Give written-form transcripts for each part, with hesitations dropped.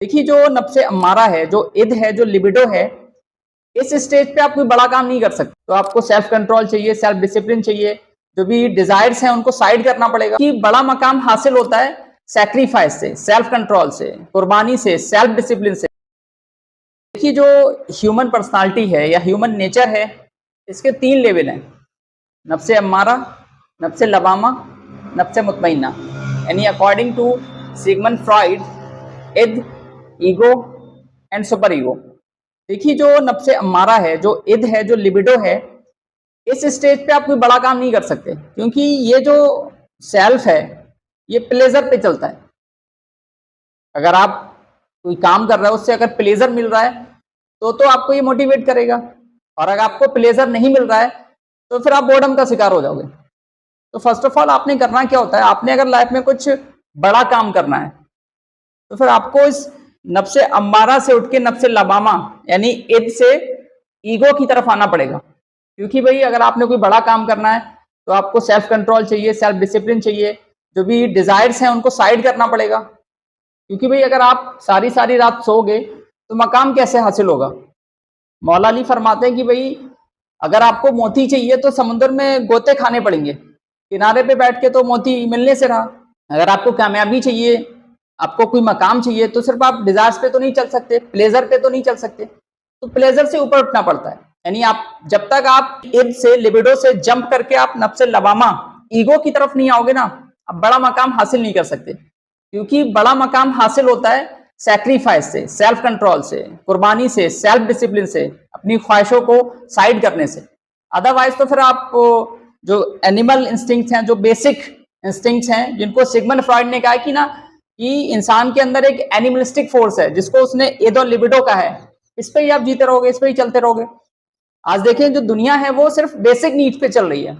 देखिए जो नफ्से अम्मारा है, जो इद है, जो लिबिडो है, इस स्टेज पे आप कोई बड़ा काम नहीं कर सकते। तो आपको सेल्फ कंट्रोल चाहिए, सेल्फ डिसिप्लिन चाहिए, जो भी डिजायर्स हैं उनको साइड करना पड़ेगा। कि बड़ा मकाम हासिल होता है सैक्रिफाइस से, सेल्फ कंट्रोल से, कुर्बानी से, सेल्फ डिसिप्लिन से। देखिए जो ह्यूमन पर्सनालिटी है या ह्यूमन नेचर है, इसके 3 लेवल हैं, नफ्से अम्मारा, नफ्से लवामा, नफ्से मुतमइन्ना। यानी according to Sigmund Freud, id, ego and super ego. देखिए जो नफ्से अम्मारा है, जो इद है, जो लिबिडो है, इस स्टेज पे आप कोई बड़ा काम नहीं कर सकते, क्योंकि ये जो सेल्फ है ये प्लेजर पे चलता है। अगर आप कोई काम कर रहे हो, उससे अगर प्लेजर मिल रहा है तो आपको ये मोटिवेट करेगा, और अगर आपको प्लेजर नहीं मिल रहा है तो फिर आप बोर्डम का शिकार हो जाओगे। तो फर्स्ट ऑफ ऑल आपने करना क्या होता है, आपने अगर लाइफ में कुछ बड़ा काम करना है तो फिर आपको इस नफ्से अम्मारा से उठ के नफ्से लवामा यानी इद से ईगो की तरफ आना पड़ेगा। क्योंकि भाई अगर आपने कोई बड़ा काम करना है तो आपको सेल्फ कंट्रोल चाहिए, सेल्फ डिसिप्लिन चाहिए, जो भी डिजायर्स हैं उनको साइड करना पड़ेगा। क्योंकि भाई अगर आप सारी सारी रात सोओगे तो मकाम कैसे हासिल होगा। मौला अली फरमाते हैं कि भाई अगर आपको मोती चाहिए तो समुद्र में गोते खाने पड़ेंगे, किनारे पे बैठ के तो मोती मिलने से रहा। अगर आपको कामयाबी चाहिए, आपको कोई मकाम चाहिए, तो सिर्फ आप डिजायर्स पे तो नहीं चल सकते, प्लेजर पे तो नहीं चल सकते, तो प्लेजर से ऊपर उठना पड़ता है। यानी आप जब तक आप इद से, लिबिडो से जंप करके आप नफ्से लवामा, ईगो की तरफ नहीं आओगे ना, आप बड़ा मकाम हासिल नहीं कर सकते। क्योंकि बड़ा मकाम हासिल होता है सैक्रिफाइस से, सेल्फ कंट्रोल से, कुर्बानी से, सेल्फ डिसिप्लिन से, अपनी ख्वाहिशों को साइड करने से। अदरवाइज तो फिर आप जो एनिमल इंस्टिंक्ट्स हैं, जो बेसिक इंस्टिंक्ट्स हैं, जिनको सिगमंड फ्रॉइड ने कहा कि ना कि इंसान के अंदर एक एनिमलिस्टिक फोर्स है, जिसको उसने इद और लिबिडो का है, इस पे ही आप जीते रहोगे, इस पे ही चलते रहोगे। आज देखें जो दुनिया है वो सिर्फ बेसिक नीड्स पे चल रही है।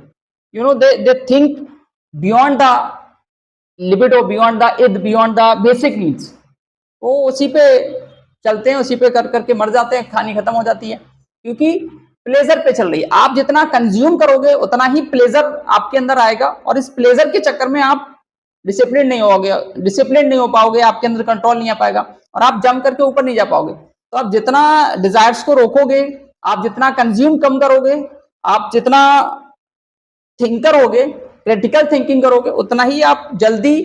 You know they think beyond the libido, beyond the id, beyond the basic needs. वो उसी पे चलते हैं, उसी पे कर करके मर जाते हैं, खानी खत्म हो जाती है, क्योंकि प्लेजर पे चल रही है। आप जितना कंज्यूम करोगे उतना ही प्लेजर आपके अंदर आएगा, और इस प्लेजर के चक्कर में आप डिसिप्लिन नहीं हो पाओगे, आपके अंदर कंट्रोल नहीं आ पाएगा, और आप जम करके ऊपर नहीं जा पाओगे। तो आप जितना डिजायर्स को रोकोगे, आप जितना कंज्यूम कम करोगे, आप जितना थिंक करोगे, क्रिटिकल थिंकिंग करोगे, उतना ही आप जल्दी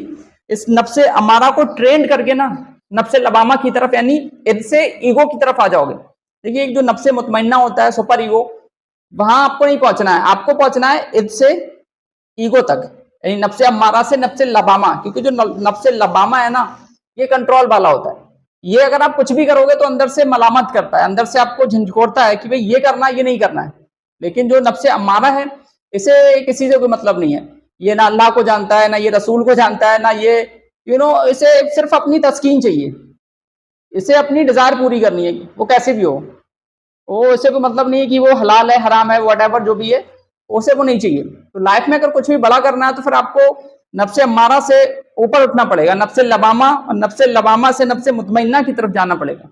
इस नफ्से अमारा को ट्रेंड करके ना नफ्से लवामा की तरफ यानी इद से ईगो की तरफ आ जाओगे। देखिए एक जो नफ्से मुतमइन्ना होता है, सुपर ईगो, वहां आपको नहीं पहुंचना है, आपको पहुंचना है इद से ईगो तक, यानी नफ्से अम्मारा से नफ्से लवामा। क्योंकि जो नफ्से लवामा है ना, ये कंट्रोल वाला होता है। ये अगर आप कुछ भी करोगे तो अंदर से मलामत करता है, अंदर से आपको झंझोड़ता है कि भाई ये करना है, ये नहीं करना है। लेकिन जो नफ्से अम्मारा है, इसे किसी से कोई मतलब नहीं है, ये ना अल्लाह को जानता है, ना ये रसूल को जानता है, ना ये इसे सिर्फ अपनी तस्कीन चाहिए, इसे अपनी डिजायर पूरी करनी है, वो कैसे भी हो। वो इसे कोई मतलब नहीं है कि वो हलाल है, हराम है, व्हाटएवर जो भी है, उसे वो नहीं चाहिए। तो लाइफ में अगर कुछ भी बड़ा करना है तो फिर आपको नफ्से अम्मारा से ऊपर उठना पड़ेगा, नफ्से लवामा, और नफ्से लवामा से नफ्से मुतमइन्ना की तरफ जाना पड़ेगा।